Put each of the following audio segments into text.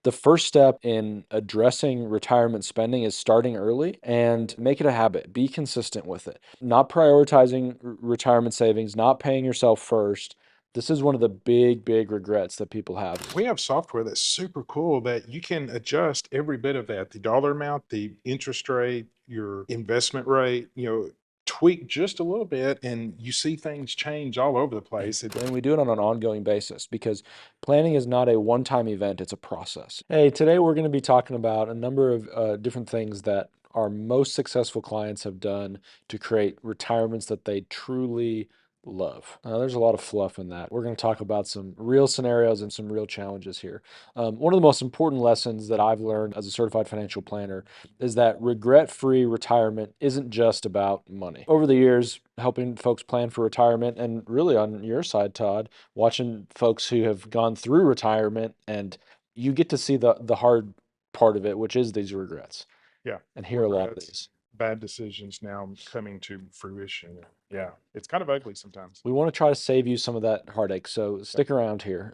The first step in addressing retirement spending is starting early and make it a habit. Be consistent with it. Not prioritizing retirement savings, not paying yourself first. This is one of the big regrets that people have. We have software that's super cool that you can adjust every bit of that, the dollar amount, the interest rate, your investment rate, tweak just a little bit and you see things change all over the place. And we do it on an ongoing basis because planning is not a one-time event, it's a process. Hey, today we're going to be talking about a number of different things that our most successful clients have done to create retirements that they truly love. There's a lot of fluff in that. We're going to talk about some real scenarios and some real challenges here. One of the most important lessons that I've learned as a certified financial planner is that regret-free retirement isn't just about money. Over the years, helping folks plan for retirement, and really on your side, Todd, watching folks who have gone through retirement, and you get to see the hard part of it, which is these regrets, Yeah, and hear a lot of regrets, these. bad decisions now coming to fruition. Yeah, it's kind of ugly sometimes. We want to try to save you some of that heartache, so Yep. stick around here.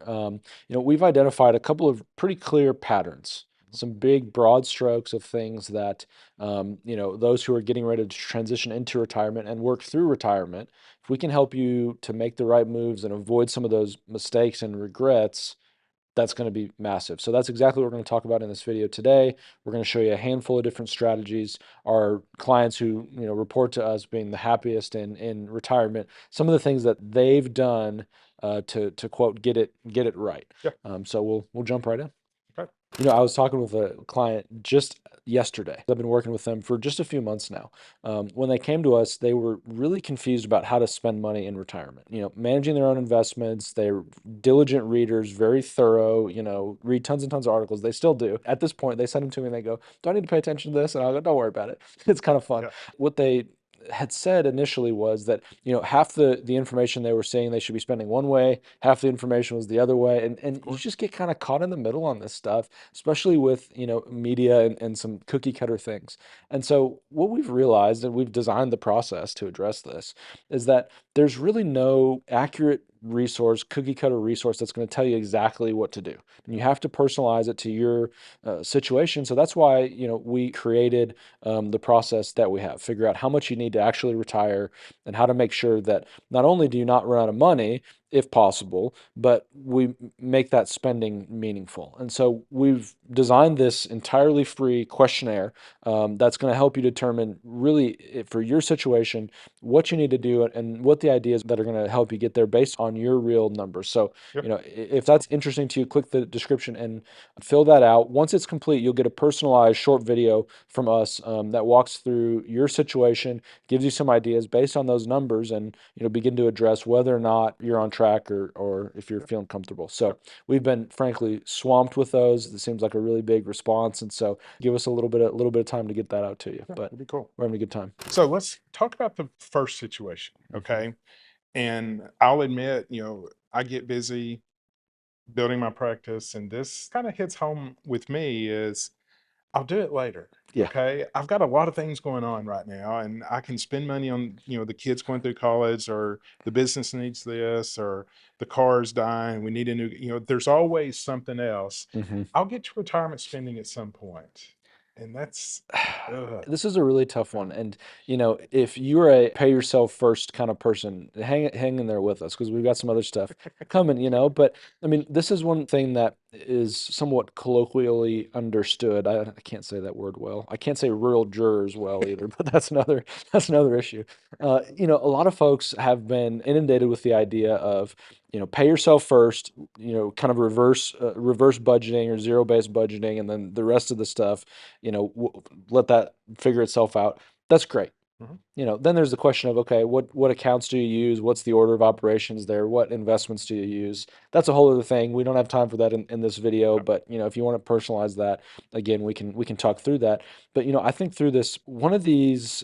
We've identified a couple of pretty clear patterns, Mhm. some big broad strokes of things that those who are getting ready to transition into retirement and work through retirement. If we can help you to make the right moves and avoid some of those mistakes and regrets, that's going to be massive. So that's exactly what we're going to talk about in this video today. We're going to show you a handful of different strategies. Our clients who report to us being the happiest in retirement, some of the things that they've done to quote get it right. Yeah. So we'll jump right in. Okay. I was talking with a client just yesterday. I've been working with them for just a few months now. When they came to us, they were really confused about how to spend money in retirement. Managing their own investments. They're diligent readers, very thorough. Read tons and tons of articles. They still do. At this point, they send them to me and they go, "Do I need to pay attention to this?" And I go, "Don't worry about it. It's kind of fun." Yeah. What they had said initially was that half the information they were seeing they should be spending one way, half the information was the other way, and Of you course. just get kind of caught in the middle on this stuff, especially with media and some cookie cutter things. And so what we've realized, and we've designed the process to address this, is that there's really no accurate resource, cookie cutter resource that's going to tell you exactly what to do, and you have to personalize it to your situation. So that's why we created the process that we have. Figure out how much you need to actually retire, and how to make sure that not only do you not run out of money, if possible, but we make that spending meaningful. And so we've designed this entirely free questionnaire that's going to help you determine really for your situation what you need to do and what the ideas that are going to help you get there based on your real numbers. So, Yeah. if that's interesting to you, click the description and fill that out. Once it's complete, you'll get a personalized short video from us that walks through your situation, gives you some ideas based on those numbers, and begin to address whether or not you're on track or if you're Yeah. feeling comfortable. Yeah. So we've been frankly swamped with those. It seems like a really big response, and so give us a little bit of time to get that out to you. Yeah. But It'd be cool. we're having a good time. So let's talk about the first situation. Mhm. Okay. And I'll admit, I get busy building my practice, and this kind of hits home with me is I'll do it later. Yeah. Okay. I've got a lot of things going on right now, and I can spend money on, the kids going through college, or the business needs this, or the car's dying. We need a new, there's always something else. Mhm. I'll get to retirement spending at some point, and that's, ugh, This is a really tough one, yeah. and if you're a pay yourself first kind of person, hang in there with us because we've got some other stuff coming. But I mean, this is one thing that is somewhat colloquially understood. I can't say that word well. I can't say rural jurors well either, but that's another issue. A lot of folks have been inundated with the idea of pay yourself first, kind of reverse budgeting or zero based budgeting, and then the rest of the stuff let that figure itself out. That's great. Mhm. Then there's the question of, okay, what accounts do you use? What's the order of operations there? What investments do you use? That's a whole other thing. We don't have time for that in this video, Yep. but if you want to personalize that, again, we can talk through that. But I think through this, one of these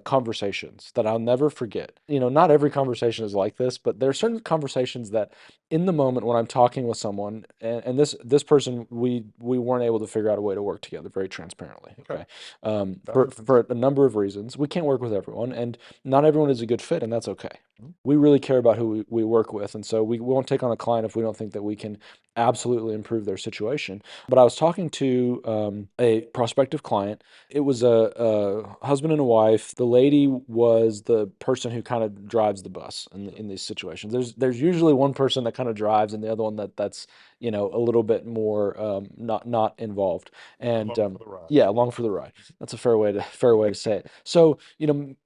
conversations that I'll never forget. Not every conversation is like this, but there are certain conversations that in the moment when I'm talking with someone, and this person, we weren't able to figure out a way to work together very transparently. Okay. Okay, That for happens. a number of reasons. We can't work with everyone, and not everyone is a good fit, and that's okay. Mhm. We really care about who we work with. And so we won't take on a client if we don't think that we can absolutely improve their situation. But I was talking to a prospective client. It was a husband and a wife. The lady was the person who kind of drives the bus in these situations. There's usually one person that kind of drives and the other one that's a little bit more not involved. And Along for the ride. yeah, along for the ride. That's a fair way to say it. So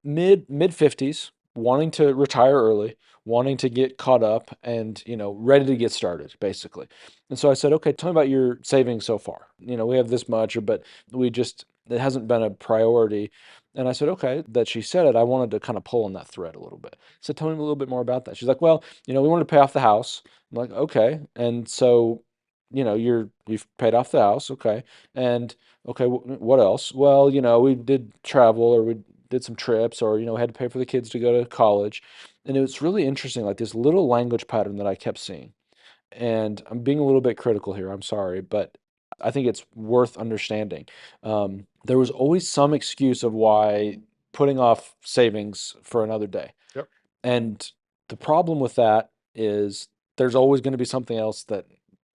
mid 50s, wanting to retire early, wanting to get caught up and, ready to get started, basically. And so I said, okay, tell me about your savings so far. We have this much, but it hasn't been a priority. And I said, okay, that she said it. I wanted to kind of pull on that thread a little bit. So tell me a little bit more about that. She's like, well, we wanted to pay off the house. I'm like, okay. And so, you've paid off the house. Okay. And okay, what else? Well, we did travel or we did some trips or, had to pay for the kids to go to college. And it was really interesting, like this little language pattern that I kept seeing. And I'm being a little bit critical here, I'm sorry, but I think it's worth understanding. There was always some excuse of why putting off savings for another day. Yep. And the problem with that is there's always going to be something else that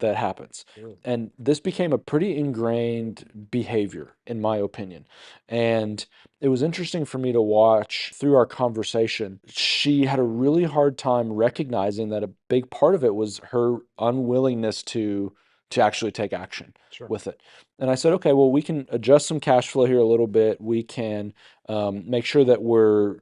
happens. Sure. And this became a pretty ingrained behavior, in my opinion. And it was interesting for me to watch through our conversation. She had a really hard time recognizing that a big part of it was her unwillingness to actually take action Sure. with it. And I said, okay, well, we can adjust some cash flow here a little bit. We can make sure that we're,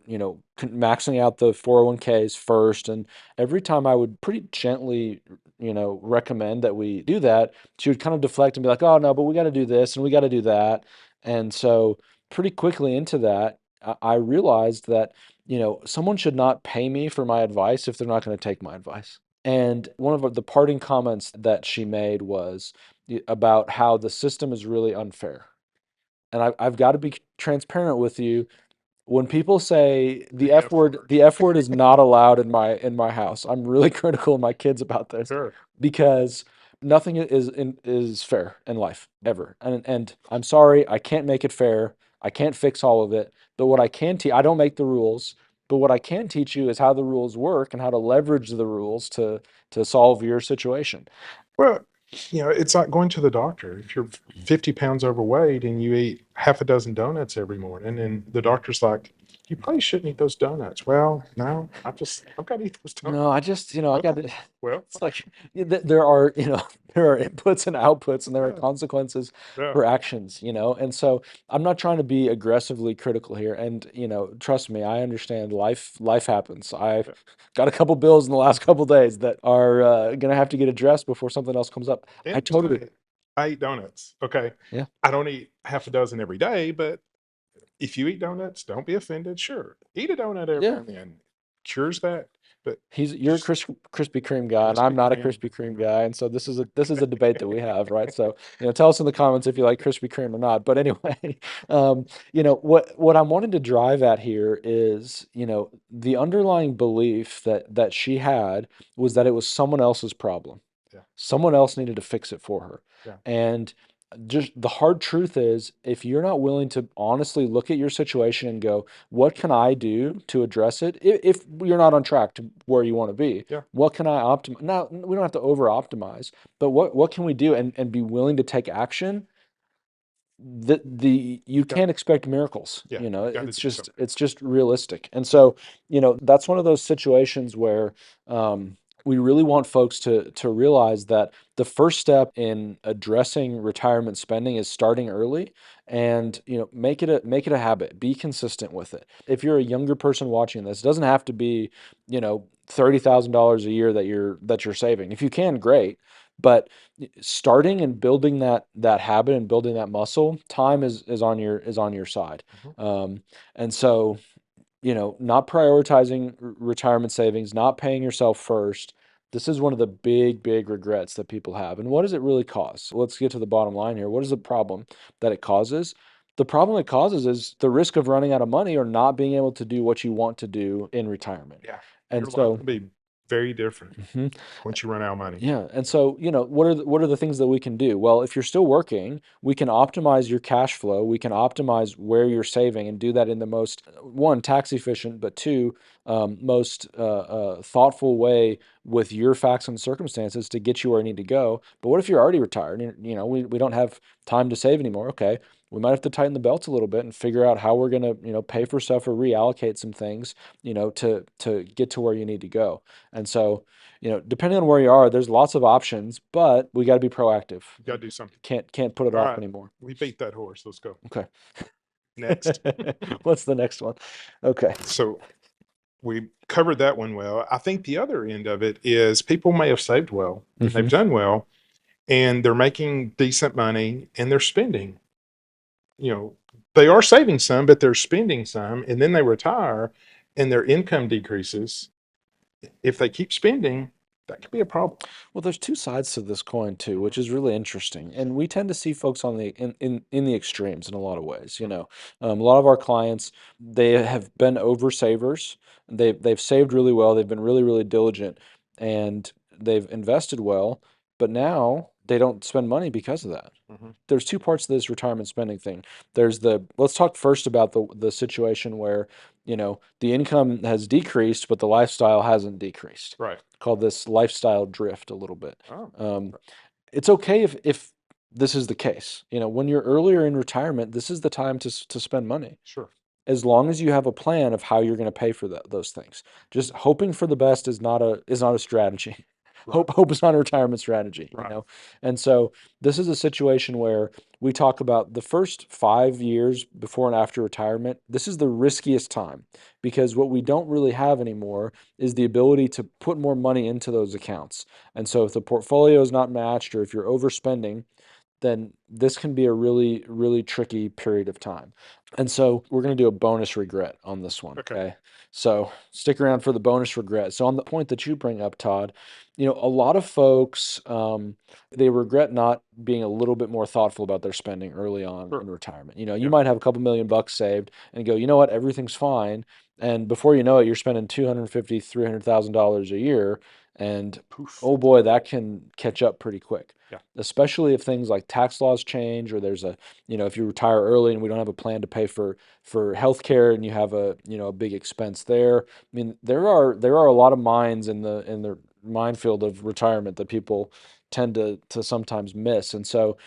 maxing out the 401ks first. And every time I would pretty gently, recommend that we do that, she would kind of deflect and be like, oh, no, but we got to do this and we got to do that. And so pretty quickly into that, I realized that, someone should not pay me for my advice if they're not going to take my advice. And one of the parting comments that she made was about how the system is really unfair. And I've got to be transparent with you. When people say the The F F word, word. the F word is not allowed in my house. I'm really critical of my kids about this Sure. because nothing is fair in life ever. And I'm sorry, I can't make it fair. I can't fix all of it. But what I can teach, I don't make the rules. But what I can teach you is how the rules work and how to leverage the rules to solve your situation. Well, it's like going to the doctor. If you're 50 pounds overweight and you eat half a dozen donuts every morning, and the doctor's like, you probably shouldn't eat those donuts. Well, no, I've got to eat those donuts. No, I just, I got Okay. to. Well, It's like there are, there are inputs and outputs, and there are yeah, consequences yeah. for actions, and so I'm not trying to be aggressively critical here. And trust me, I understand life happens. I've Yeah. got a couple bills in the last couple days that are gonna have to get addressed before something else comes up. I And totally, I eat donuts. Okay. yeah, I don't eat half a dozen every day, but if you eat donuts, don't be offended. Sure. Eat a donut every yeah. now and then. Cures that. But You're a just Krispy Kreme guy, and I'm Krispy not a Kreme. Krispy Kreme guy, and so this is a debate that we have, right? So tell us in the comments if you like Krispy Kreme or not. But anyway, what I'm wanting to drive at here is the underlying belief that she had was that it was someone else's problem. Yeah. Someone else needed to fix it for her, Yeah. and just the hard truth is, if you're not willing to honestly look at your situation and go, what can I do to address it? If you're not on track to where you want to be, Yeah. what can I optimize? Now, we don't have to over optimize, but what can we do and be willing to take action? The you Got, can't expect miracles. yeah. You got to It's do just something. it's just realistic. And so, that's one of those situations where we really want folks to realize that the first step in addressing retirement spending is starting early and make it a habit. Be consistent with it. If you're a younger person watching this, it doesn't have to be, $30,000 a year that you're saving. If you can, great. But starting and building that habit and building that muscle, time is on your side. Mhm. And so, not prioritizing retirement savings, not paying yourself first. This is one of the big regrets that people have. And what does it really cause? Let's get to the bottom line here. What is the problem that it causes? The problem it causes is the risk of running out of money or not being able to do what you want to do in retirement. Yeah. And Your life so, will be very different mhm. once you run out of money. Yeah, and so, what are the things that we can do? Well, if you're still working, we can optimize your cash flow. We can optimize where you're saving and do that in the most, one, tax efficient, but two, most thoughtful way with your facts and circumstances to get you where you need to go. But what if you're already retired and we don't have time to save anymore? Okay, we might have to tighten the belts a little bit and figure out how we're going to pay for stuff or reallocate some things to get to where you need to go. And so depending on where you are, there's lots of options, but we got to be proactive. You got to do something. Can't put it All off right. anymore. We beat that horse. Let's go. Okay. Next. What's the next one? Okay. So we covered that one well. I think the other end of it is people may have saved well and they've Hmm. done well and they're making decent money and they're spending. You know, they are saving some, but they're spending some, and then they retire and their income decreases. If they keep spending, that could be a problem. Well, there's two sides to this coin too, which is really interesting. And we tend to see folks on the in the extremes in a lot of ways. A lot of our clients, they have been over savers. They've saved really well. They've been really, really diligent, and they've invested well. But now they don't spend money because of that. Mhm. There's two parts to this retirement spending thing. Let's talk first about the situation where, the income has decreased, but the lifestyle hasn't decreased. Right. Call this lifestyle drift a little bit. Oh, Um, it's okay if this is the case. When you're earlier in retirement, this is the time to spend money, sure. as long as you have a plan of how you're going to pay for those things. Just hoping for the best is not a strategy. Right. Hope is not a retirement strategy, Right. And so this is a situation where we talk about the first 5 years before and after retirement. This is the riskiest time because what we don't really have anymore is the ability to put more money into those accounts. And so if the portfolio is not matched or if you're overspending, then this can be a really, really tricky period of time. And so we're going to do a bonus regret on this one. Okay. Okay. So stick around for the bonus regret. So, on the point that you bring up, Todd, a lot of folks, they regret not being a little bit more thoughtful about their spending early on Sure. in retirement. You Yeah. might have a couple $1 million saved and go, you know what, everything's fine. And before you know it, you're spending 250, $300,000 a year. And Poof. oh boy, that can catch up pretty quick, Yeah. especially if things like tax laws change or if you retire early and we don't have a plan to pay for healthcare and you have a big expense there. I mean, there are a lot of mines in the minefield of retirement that people tend to sometimes miss. And so,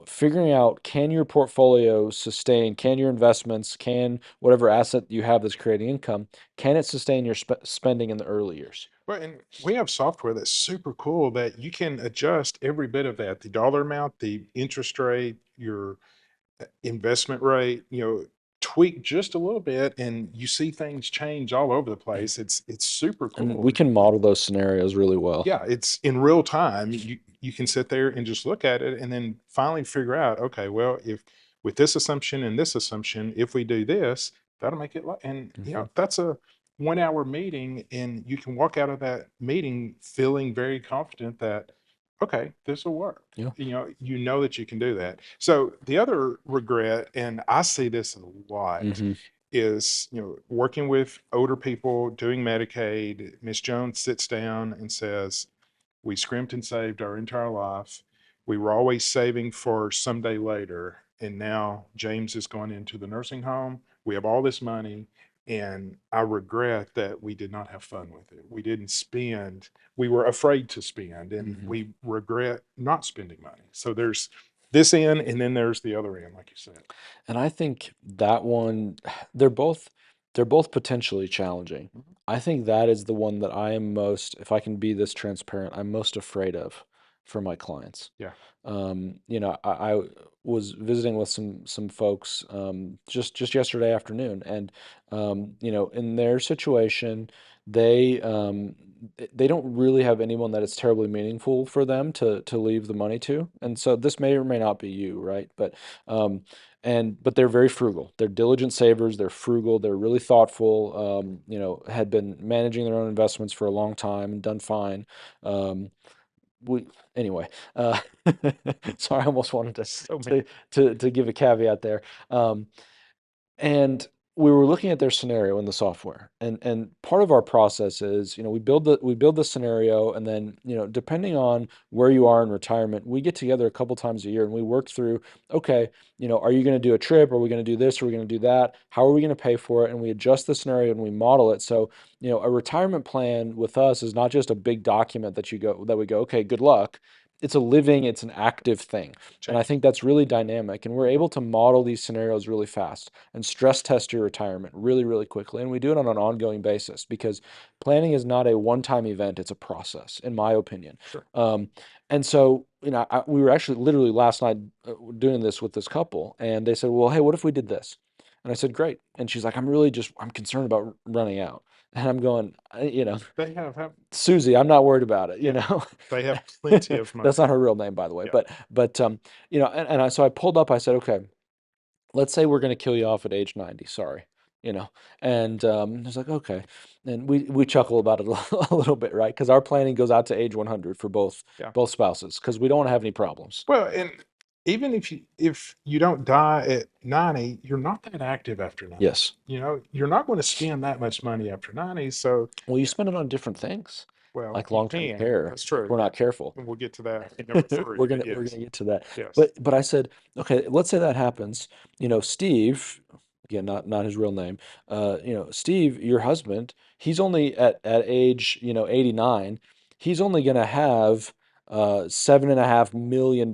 figuring out, can your portfolio sustain, can your investments, can whatever asset you have that's creating income, can it sustain your spending in the early years? Well, and we have software that's super cool that you can adjust every bit of that, the dollar amount, the interest rate, your investment rate, tweak just a little bit and you see things change all over the place. It's super And cool. we can model those scenarios really well. Yeah, it's in real time. You can sit there and just look at it and then finally figure out, okay, well, if with this assumption and this assumption, if we do this, that'll make it and Mhm. that's a 1 hour meeting and you can walk out of that meeting feeling very confident that okay, this will work. Yeah. You know that you can do that. So the other regret, and I see this a lot, Hmm. is working with older people doing Medicaid. Miss Jones sits down and says, we scrimped and saved our entire life. We were always saving for someday later, and now James is going into the nursing home. We have all this money, and I regret that we did not have fun with it. We didn't spend. We were afraid to spend, and Hmm. we regret not spending money. So there's this end, and then there's the other end, like you said. And I think that one, they're both they're both potentially challenging. Mhm. I think that is the one that I am most, if I can be this transparent, I'm most afraid of for my clients. Yeah. I was visiting with some folks just yesterday afternoon, and in their situation, they they don't really have anyone that is terribly meaningful for them to leave the money to, and so this may or may not be you, right? Um, but they're very frugal. They're diligent savers. They're frugal. They're really thoughtful. Had been managing their own investments for a long time and done fine. Um, we anyway, uh, sorry, I almost wanted to So to to give a caveat there. Um, and we were looking at their scenario in the software, and part of our process is, we build the scenario, and then, depending on where you are in retirement, we get together a couple times a year and we work through, okay, are you going to do a trip? Are we going to do this? Are we going to do that? How are we going to pay for it? And we adjust the scenario and we model it. So, a retirement plan with us is not just a big document that we go, okay, good luck. It's an active thing. And I Change. think that's really dynamic. And we're Mhm. able to model these scenarios really fast and stress test your retirement really, really quickly. And we do it on an ongoing basis because planning is not a one-time event, it's a process, in my opinion. Sure. Um, and so, we were actually literally last night doing this with this couple, and they said, well, hey, what if we did this? And I said, great. And she's like, I'm concerned about running out. And I'm going, They have Susie, I'm not worried about it, yeah, they have plenty of That's money. not her real name, by the way. Yeah. But so I pulled up, I said, okay, let's say we're going to kill you off at age 90, sorry, you know. And it's like, okay. And we chuckle about it a little bit, right? Because our planning goes out to age 100 for Yeah. both spouses because we don't want to have any problems. Well, and even if you don't die at 90, you're not that active after 90. Yes. You're not going to spend that much money after 90. So, Well, you spend it on different things, well, like you long-term can. care, That's if true. we're not careful. And we'll get to that in number three. But We're yes, gonna get to that. yes. But I said, okay, let's say that happens. Steve, again, not his real name. Steve, your husband, he's only at age, 89. He's only gonna have $7.5 million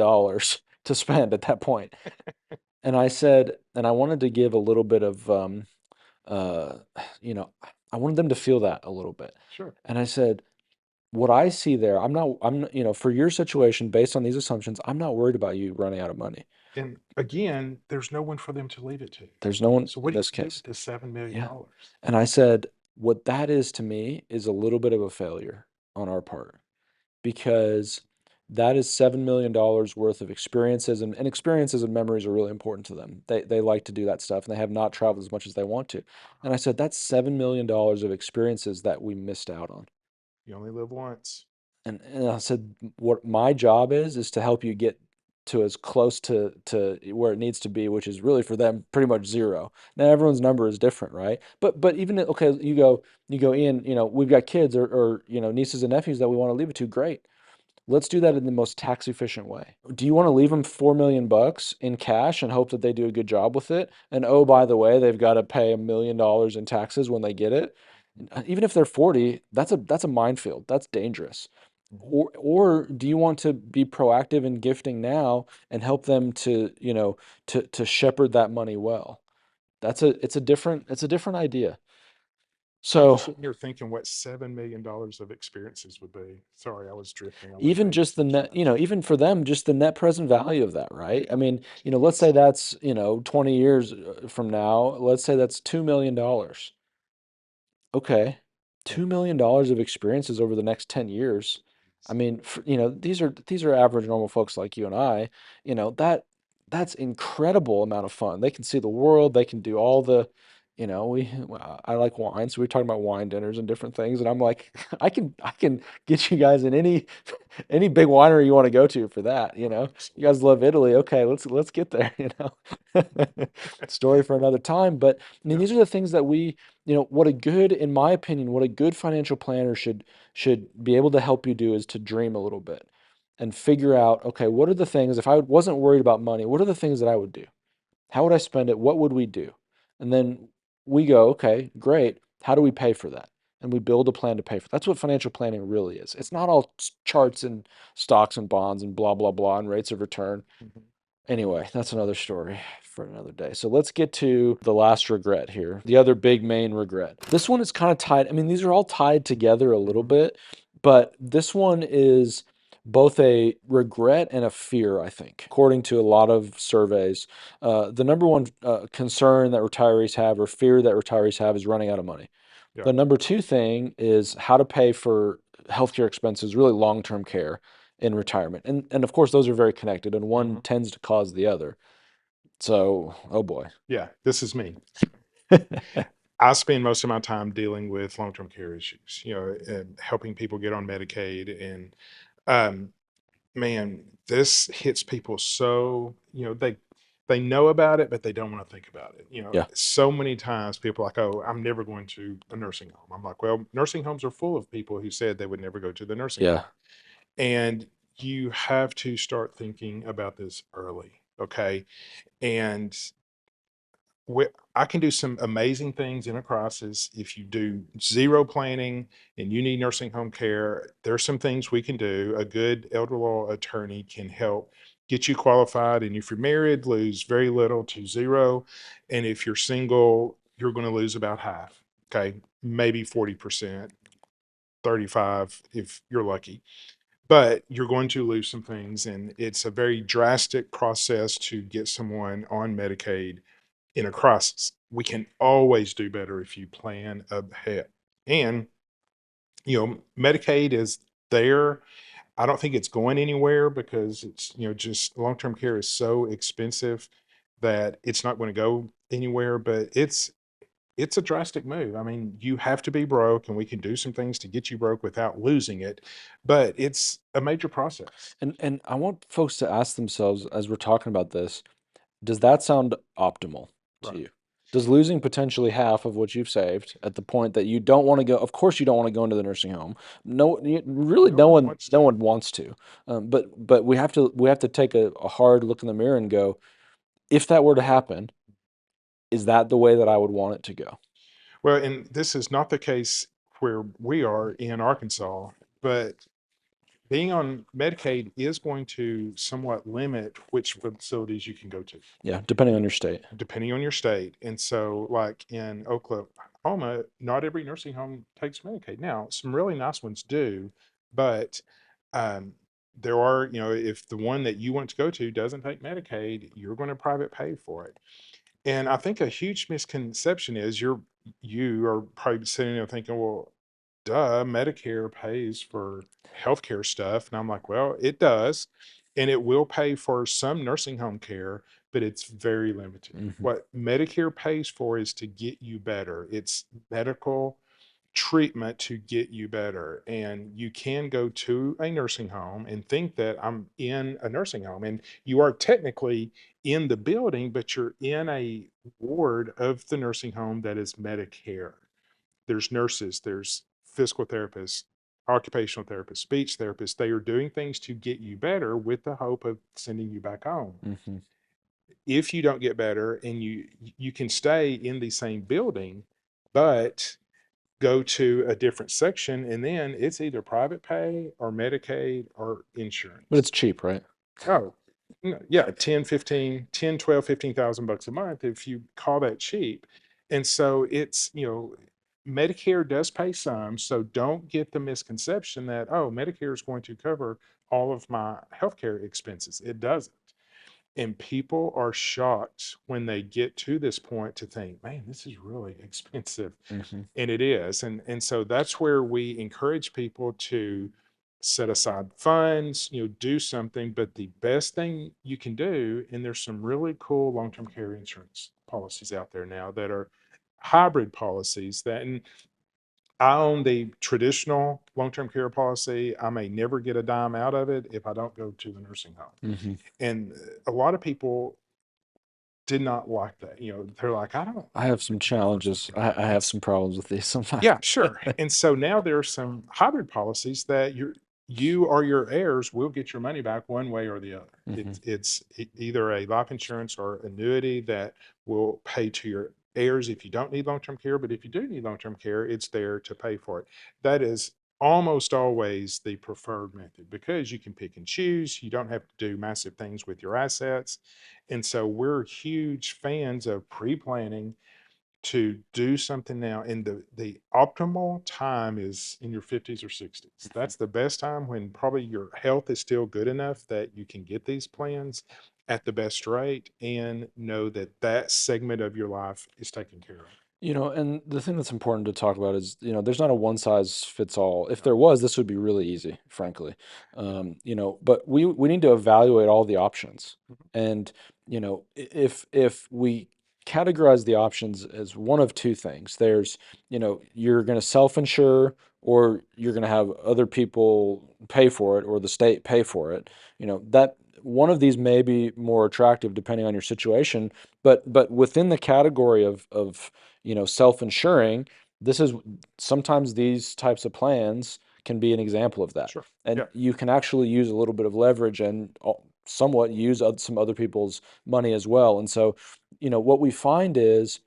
to spend at that point. And I said, and I wanted to give a little bit of uh, you know, I wanted them to feel that a little bit. Sure. And I said, what I see there, for your situation, based on these assumptions, I'm not worried about you running out of money. And again, there's no one for them to leave it to. There's no one So what in do this you do with case. this $7 million? Yeah. And I said, what that is to me is a little bit of a failure on our part because that is $7 million worth of experiences, and experiences and memories are really important to them. They like to do that stuff, and they have not traveled as much as they want to. And I said, that's $7 million of experiences that we missed out on. You only live once. And I said, what my job is to help you get to as close to where it needs to be, which is really for them pretty much zero. Now everyone's number is different, right? But even okay, you go in, we've got kids or nieces and nephews that we want to leave it to. Great. Let's do that in the most tax efficient way. Do you want to leave them 4 million bucks in cash and hope that they do a good job with it? And oh, by the way, they've got to pay $1 million in taxes when they get it. Even if they're 40, that's a minefield. That's dangerous. Mhm. Or do you want to be proactive in gifting now and help them to, to shepherd that money well? It's a different idea. I'm So just sitting here thinking what $7 million of experiences would be. Sorry, I was drifting. I wasn't even paying just the attention net, to that. even for them, just the net present value of that, right? I mean, let's say Jeez. that's, 20 years from now, let's say that's $2 million. Okay. Yeah. $2 million of experiences over the next 10 years. I mean, these are average normal folks like you and I, that's incredible amount of fun. They can see the world, they can do all the, I like wine, so we're talking about wine dinners and different things, and I'm like, I can get you guys in any big winery you want to go to for that, You guys Absolutely. love Italy. Okay, let's get there, Story for another time, but I mean, Yeah. these are the things that in my opinion, what a good financial planner should be able to help you do is to dream a little bit and figure out, okay, what are the things, if I wasn't worried about money, what are the things that I would do? How would I spend it? What would we do? And then we go, okay, great. How do we pay for that? And we build a plan to pay for. That's what financial planning really is. It's not all charts and stocks and bonds and blah blah blah and rates of return. Mhm. Anyway, that's another story for another day. So let's get to the last regret here. The other big main regret. This one is kind of tied. I mean, these are all tied together a little Mhm. bit, but this one is both a regret and a fear, I think. According to a lot of surveys, the number one concern that retirees have or fear that retirees have is running out of money. Yeah. The number two thing is how to pay for healthcare expenses, really long-term care in retirement. And of course those are very connected and one Mhm. tends to cause the other. So, oh boy. Yeah. This is me. I spend most of my time dealing with long-term care issues, and helping people get on Medicaid. And um, man, this hits people so, they know about it, but they don't want to think about it. Yeah. So many times people are like, "Oh, I'm never going to a nursing home." I'm like, "Well, nursing homes are full of people who said they would never go to the nursing Yeah. home." And you have to start thinking about this early, okay? And I can do some amazing things in a crisis. If you do zero planning and you need nursing home care, there's some things we can do. A good elder law attorney can help get you qualified. And if you're married, lose very little to zero. And if you're single, you're going to lose about half. Okay. Maybe 40%, 35 if you're lucky. But you're going to lose some things. And it's a very drastic process to get someone on Medicaid in a crisis. We can always do better if you plan ahead. And, Medicaid is there. I don't think it's going anywhere because it's, just long term care is so expensive that it's not going to go anywhere. But it's a drastic move. I mean, you have to be broke, and we can do some things to get you broke without losing it. But it's a major process. And I want folks to ask themselves as we're talking about this, does that sound optimal to Right. you? Does losing potentially half of what you've saved at the point that you don't want to go, of course you don't want to go into the nursing home. No, really, No one wants no to. one wants to. But we have to take a hard look in the mirror and go, if that were to happen, is that the way that I would want it to go? Well, and this is not the case where we are in Arkansas, but being on Medicaid is going to somewhat limit which facilities you can go to, Yeah, depending you on know, your state. depending on your state. And so, like in Oklahoma, not every nursing home takes Medicaid. Now, some really nice ones do, but um, there are, if the one that you want to go to doesn't take Medicaid, you're going to private pay for it. And I think a huge misconception is you are probably sitting there thinking, well, duh, Medicare pays for healthcare stuff. And I'm like, well, it does. And it will pay for some nursing home care, but it's very limited. Hmm. What Medicare pays for is to get you better. It's medical treatment to get you better. And you can go to a nursing home and think that I'm in a nursing home. And you are technically in the building, but you're in a ward of the nursing home that is Medicare. There's nurses, there's physical therapists, occupational therapists, speech therapists. They are doing things to get you better with the hope of sending you back home. Hmm. If you don't get better and you can stay in the same building, but go to a different section, and then it's either private pay or Medicaid or But insurance. it's cheap, right? Oh, yeah, 10, 15, 10, 12, 15,000 bucks a month if you call that cheap. And so it's, Medicare does pay some, so don't get the misconception that, oh, Medicare is going to cover all of my healthcare expenses. It doesn't. And people are shocked when they get to this point to think, man, this is really expensive. Hmm. And it is. And so that's where we encourage people to set aside funds, do something. But the best thing you can do, and there's some really cool long-term care insurance policies out there now that are hybrid policies that, and I own the traditional long-term care policy. I may never get a dime out of it if I don't go to the nursing home. Hmm. And a lot of people did not like that. They're like, I don't I have some pay for challenges. something like I that. have some problems with these sometimes. Yeah, sure. And so now there are some hybrid policies that you or your heirs will get your money back one way or the other. Hmm. It's either a life insurance or annuity that will pay to your heirs if you don't need long-term care, but if you do need long-term care, it's there to pay for it. That is almost always the preferred method because you can pick and choose. You don't have to do massive things with your assets. And so we're huge fans of pre-planning to do something now, and the optimal time is in your 50s or 60s. That's the best time when probably your health is still good enough that you can get these plans at the best rate and know that that segment of your life is taken care of. And the thing that's important to talk about is, there's not a one size fits all. If No. there was, this would be really easy, frankly. But we need to evaluate all the options. Mhm. And, if we categorize the options as one of two things, you're going to self-insure or you're going to have other people pay for it or the state pay for it. That one of these may be more attractive depending on your situation, but within the category of self-insuring, this is sometimes these types of plans can be an example of that. Sure. And Yeah. you can actually use a little bit of leverage and somewhat use some other people's money as well. And so, what we find is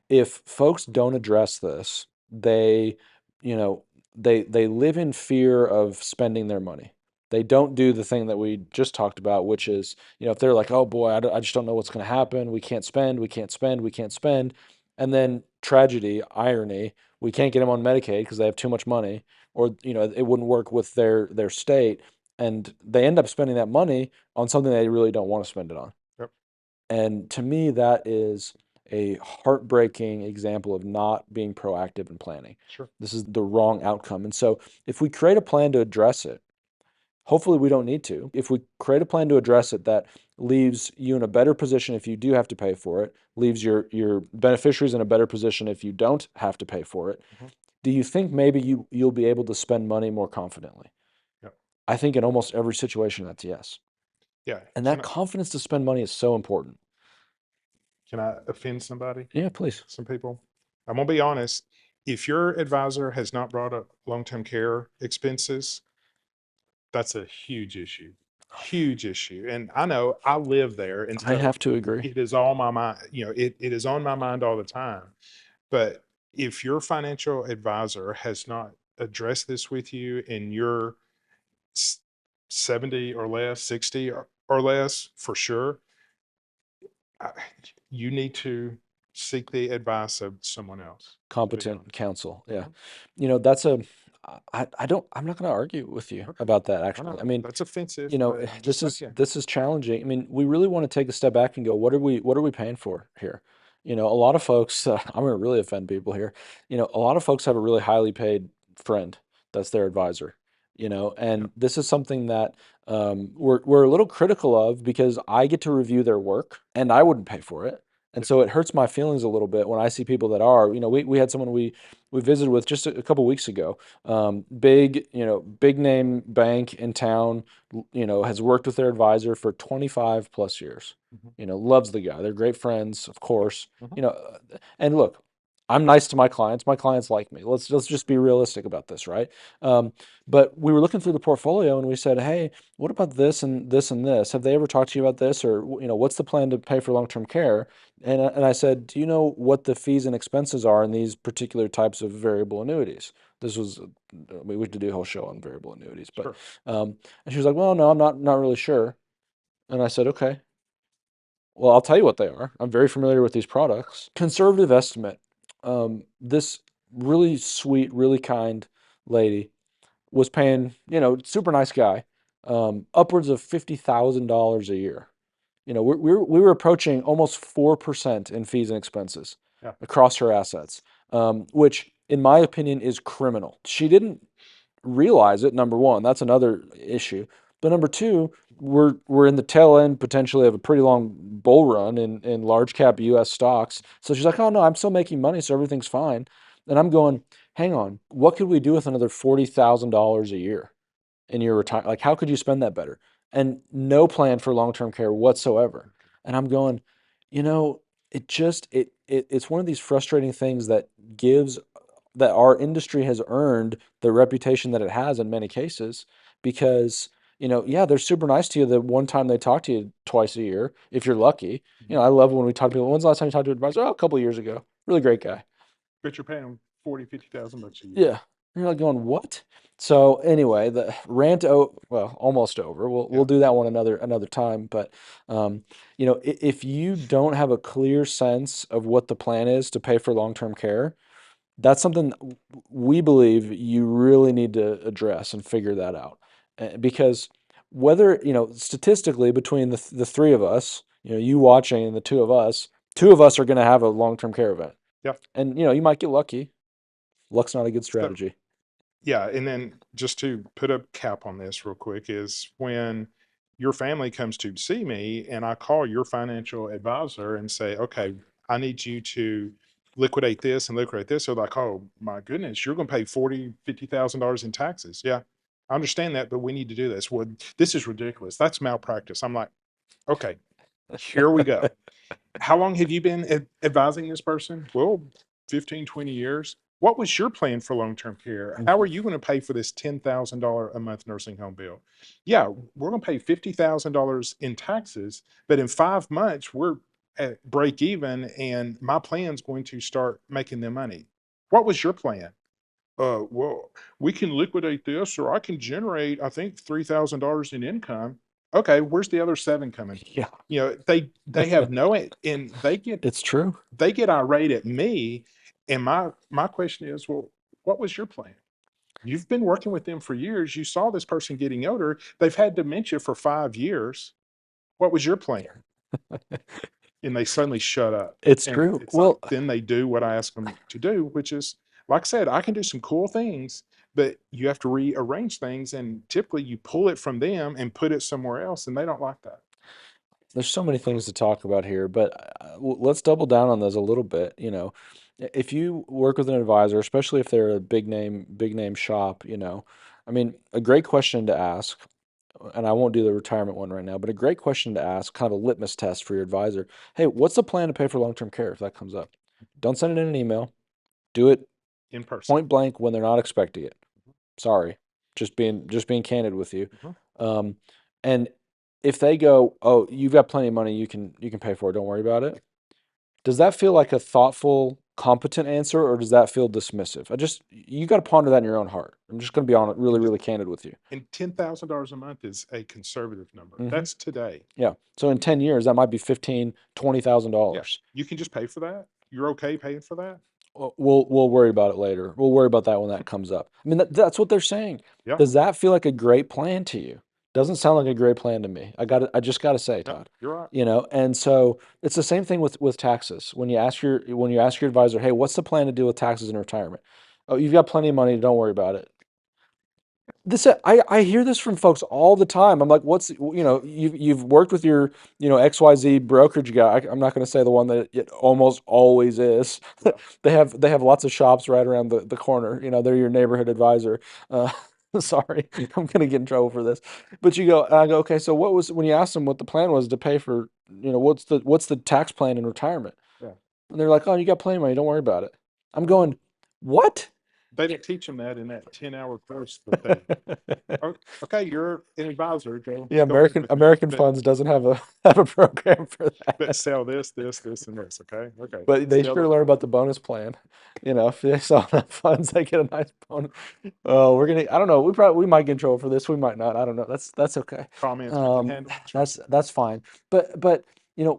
if folks don't address this, they, you know, they live in fear of spending their money. They don't do the thing that we just talked about, which is, if they're like, oh boy, I just don't know what's going to happen. We can't spend, we can't spend, we can't spend. And then tragedy, irony, we can't get them on Medicaid because they have too much money, or, it wouldn't work with their state. And they end up spending that money on something they really don't want to spend it on. Yep. And to me, that is a heartbreaking example of not being proactive in planning. Sure. This is the wrong outcome. And so, if we create a plan to address it, hopefully we don't need to. If we create a plan to address it that leaves you in a better position if you do have to pay for it, leaves your beneficiaries in a better position if you don't have to pay for it, Mhm. do you think maybe you'll be able to spend money more confidently? Yep. I think in almost every situation that's yes. Yeah. And that confidence to spend money is so important. Can I offend somebody? Yeah, please. Some people? I'm gonna be honest. If your advisor has not brought up long-term care expenses, that's a huge issue. Huge issue. And I know I live there, and I so have to agree. it is all my mind, it is on my mind all the time. But if your financial advisor has not addressed this with you and you're s- 70 or less, 60 or less, for sure, I, you need to seek the advice of someone else, to be Competent honest. counsel. Yeah. Mhm. That's I don't, I'm not going to argue with you Okay. about that I actually. I know mean, that's offensive, but just this say is it. this is challenging. I mean, we really want to take a step back and go, what are we paying for here? A lot of folks, I'm going to really offend people here. A lot of folks have a really highly paid friend that's their advisor. Yeah. And this is something that we're a little critical of because I get to review their work and I wouldn't pay for it. And Yeah. so it hurts my feelings a little bit when I see people that are, we had someone we visited with just a couple weeks ago, big name bank in town, has worked with their advisor for 25 plus years. Mhm. Loves the guy. They're great friends, of course. Mhm. And look, I'm nice to my clients. My clients like me. Let's just be realistic about this, right? Um, but we were looking through the portfolio and we said, hey, what about this and this and this? Have they ever talked to you about this? Or what's the plan to pay for long-term care? And I said, do you know what the fees and expenses are in these particular types of variable annuities? This was, we could do a whole show on variable annuities, but Sure. and she was like, well, no, I'm not really sure. And I said, okay, well, I'll tell you what they are. I'm very familiar with these products. Conservative estimate. This really sweet, really kind lady was paying, super nice guy, upwards of $50,000 a year. We were approaching almost 4% in fees and expenses Yeah. across her assets, which, in my opinion, is criminal. She didn't realize it. Number one, that's another issue. But number two, we're in the tail end potentially of a pretty long bull run in large cap U.S. stocks. So she's like, "Oh no, I'm still making money, so everything's fine." And I'm going, "Hang on, what could we do with another $40,000 a year in your retirement? Like, how could you spend that better?" And no plan for long term care whatsoever. And I'm going, you know, it just it's one of these frustrating things that gives that our industry has earned the reputation that it has in many cases because yeah, they're super nice to you the one time they talk to you twice a year if you're lucky. Mhm. I love when we talk to people. When's the last time you talked to an advisor? Oh, a couple of years ago. Really great guy. But you're paying them 40, 50,000 bucks a year. Yeah. You're like going, what? So anyway, the rant, well, almost over. We'll Yeah. do that one another time. But if you don't have a clear sense of what the plan is to pay for long-term care, that's something we believe you really need to address and figure that out. Because whether, statistically between the three of us, you watching and the two of us are going to have a long-term care event. Yeah. And, you might get lucky. Luck's not a good So strategy. yeah, and then just to put a cap on this real quick is when your family comes to see me and I call your financial advisor and say, okay, I need you to liquidate this and liquidate this. They're like, oh my goodness, you're going to pay 40, $50,000 in taxes. Yeah, I understand that, but we need to do this. Well, this is ridiculous. That's malpractice. I'm like, okay, here we go. How long have you been advising this person? Well, 15, 20 years. What was your plan for long-term care? How are Mhm. you going to pay for this $10,000 a month nursing home bill? Yeah, we're going to pay $50,000 in taxes, but in 5 months, we're at break even and my plan's going to start making them money. What was your plan? Well, we can liquidate this or I can generate, I think, $3,000 in income. Okay, where's the other seven coming from? Yeah. They have no and It's true. they get irate at me, and my question is, well, what was your plan? You've been working with them for years. You saw this person getting older. They've had dementia for 5 years. What was your plan? And they suddenly shut up. It's And true. it's like Well, then they do what I ask them to do, which is, like I said, I can do some cool things, but you have to rearrange things. And typically you pull it from them and put it somewhere else, and they don't like that. there's so many things to talk about here, but let's double down on those a little bit. If you work with an advisor, especially if they're a big name shop, I mean, a great question to ask, and I won't do the retirement one right now, but a great question to ask, kind of a litmus test for your advisor. Hey, what's the plan to pay for long-term care if that comes up? Don't send it in an email. Do it In person. point blank when they're not expecting it. Sorry, just being candid with you. Mhm. Um, and if they go, "Oh, you've got plenty of money, you can pay for it. Don't worry about it." Does that feel like a thoughtful, competent answer, or does that feel dismissive? You got to ponder that in your own heart. I'm just going to be on it, really, And really candid with you. and $10,000 a month is a conservative number. Hmm. That's today. Yeah. So in 10 years, that might be 15, Yeah. $20,000. You can just pay for that. You're okay paying for that? We'll worry about it later. We'll worry about that when that comes up. I mean, that's what they're saying. Yeah. Does that feel like a great plan to you? Doesn't sound like a great plan to me. I just got to say, Yeah. Todd. You're right. And so it's the same thing with taxes. When you ask your advisor, "Hey, what's the plan to deal with taxes in retirement?" "Oh, you've got plenty of money. Don't worry about it." I hear this from folks all the time. I'm like, you've worked with your, XYZ brokerage guy. I'm not going to say the one that it almost always is. Yeah. They have lots of shops right around the corner. They're your neighborhood advisor. Uh, sorry, I'm going to get in trouble for this. But I go, okay, so when you asked them what the plan was to pay for, what's the tax plan in retirement? Yeah. And they're like, "Oh, you got plenty of money. Don't worry about it." I'm going, what? They didn't teach them that in that 10-hour course that they, "Oh, okay, you're an advisor. Yeah, Go ahead American with it. American Funds doesn't have a have a program for But that. sell this, this, this, and this. Okay. Okay. But they Sell sure the learn about the bonus plan. If they sell enough funds, they get a nice bonus. Oh, I don't know. We might get in trouble for this. We might not. I don't know. That's okay. comments we can Um, handle. Sure. that's fine. But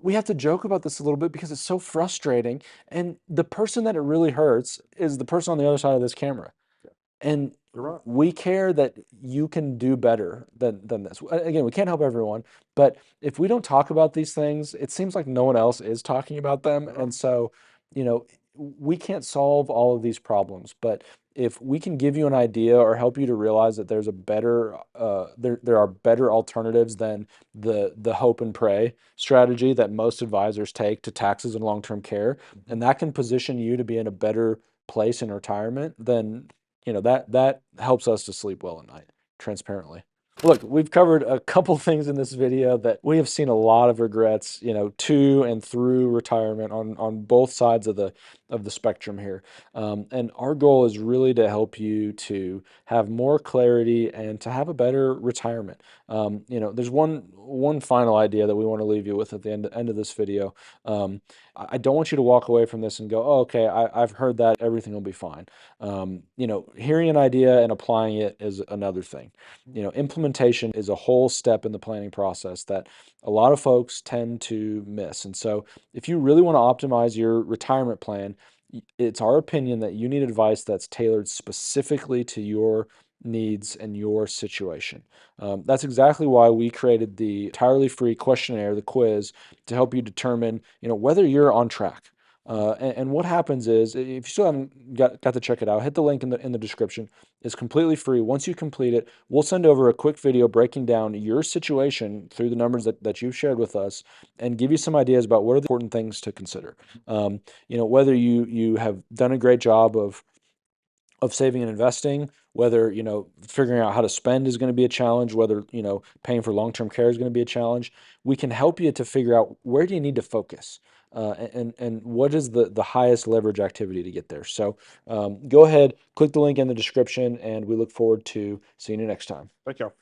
we have to joke about this a little bit because it's so frustrating. And the person that it really hurts is the person on the other side of this camera. Yeah. And You're right. we care that you can do better than this. Again, we can't help everyone, but if we don't talk about these things, it seems like no one else is talking about them. You're right. And so, you know, we can't solve all of these problems, but if we can give you an idea or help you to realize that there are better alternatives than the hope and pray strategy that most advisors take to taxes and long-term care, Mhm. and that can position you to be in a better place in retirement, then that helps us to sleep well at night, transparently. Look, we've covered a couple things in this video that we have seen a lot of regrets, to and through retirement on both sides of the spectrum here. And our goal is really to help you to have more clarity and to have a better retirement. There's one final idea that we want to leave you with at the end of this video. I don't want you to walk away from this and go, "Oh, okay, I've heard that everything will be fine." Hearing an idea and applying it is another thing. Implementation is a whole step in the planning process that a lot of folks tend to miss. And so, if you really want to optimize your retirement plan, it's our opinion that you need advice that's tailored specifically to your needs and your situation. That's exactly why we created the entirely free questionnaire, the quiz, to help you determine, whether you're on track. And what happens is, if you still haven't got to check it out, hit the link in the description. It's completely free. Once you complete it, we'll send over a quick video breaking down your situation through the numbers that you've shared with us, and give you some ideas about what are the important things to consider. Whether you have done a great job of saving and investing, whether, figuring out how to spend is going to be a challenge, whether, paying for long-term care is going to be a challenge. We can help you to figure out where do you need to focus, and what is the highest leverage activity to get there. So go ahead, click the link in the description, and we look forward to seeing you next time. Thank y'all.